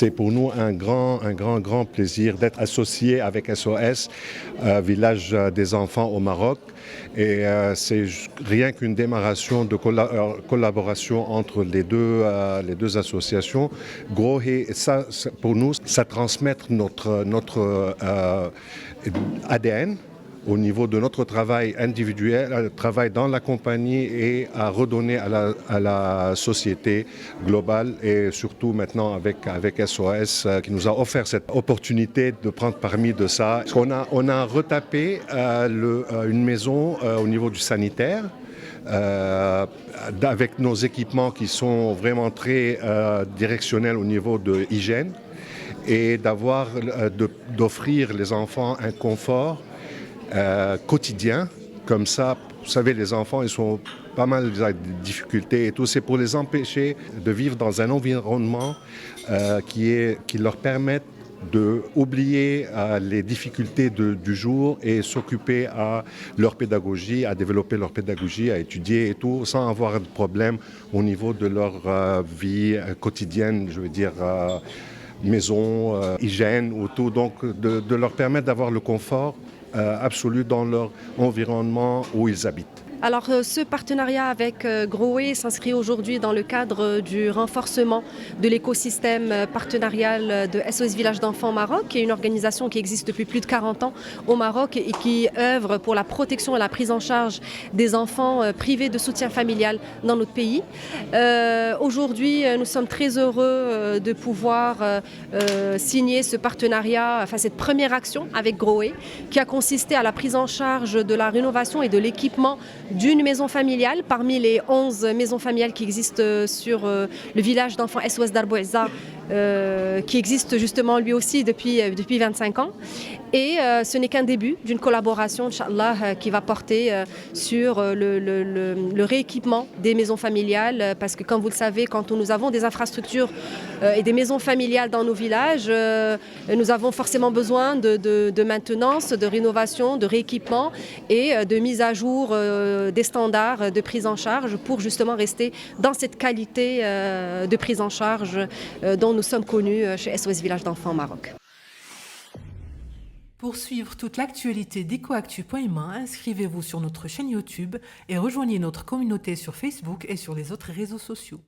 C'est pour nous un grand plaisir d'être associé avec SOS, Village des enfants au Maroc. Et c'est rien qu'une démarration de collaboration entre les deux associations. Grohe, ça, pour nous, ça transmet notre ADN au niveau de notre travail individuel, travail dans la compagnie et à redonner à la société globale et surtout maintenant avec SOS qui nous a offert cette opportunité de prendre parmi de ça. On a retapé une maison au niveau du sanitaire. Avec nos équipements qui sont vraiment très directionnels au niveau de hygiène et d'offrir les enfants un confort quotidien. Comme ça, vous savez, les enfants, ils sont pas mal de difficultés et tout. C'est pour les empêcher de vivre dans un environnement qui leur permette d'oublier les difficultés du jour et s'occuper à leur pédagogie, à développer leur pédagogie, à étudier et tout, sans avoir de problème au niveau de leur vie quotidienne, je veux dire maison, hygiène ou tout. Donc de leur permettre d'avoir le confort absolu dans leur environnement où ils habitent. Alors ce partenariat avec Grohe s'inscrit aujourd'hui dans le cadre du renforcement de l'écosystème partenarial de SOS Village d'enfants Maroc, qui est une organisation qui existe depuis plus de 40 ans au Maroc et qui œuvre pour la protection et la prise en charge des enfants privés de soutien familial dans notre pays. Aujourd'hui, nous sommes très heureux de pouvoir signer ce partenariat, enfin cette première action avec Grohe, qui a consisté à la prise en charge de la rénovation et de l'équipement d'une maison familiale parmi les 11 maisons familiales qui existent sur le village d'enfants SOS Dar Bouezza, qui existe justement lui aussi depuis 25 ans. Et ce n'est qu'un début d'une collaboration, Inch'Allah, qui va porter sur le rééquipement des maisons familiales. Parce que, comme vous le savez, quand nous avons des infrastructures et des maisons familiales dans nos villages, nous avons forcément besoin de maintenance, de rénovation, de rééquipement et de mise à jour des standards de prise en charge pour justement rester dans cette qualité de prise en charge dont nous sommes connus chez SOS Village d'enfants Maroc. Pour suivre toute l'actualité d'EcoActu.ma, inscrivez-vous sur notre chaîne YouTube et rejoignez notre communauté sur Facebook et sur les autres réseaux sociaux.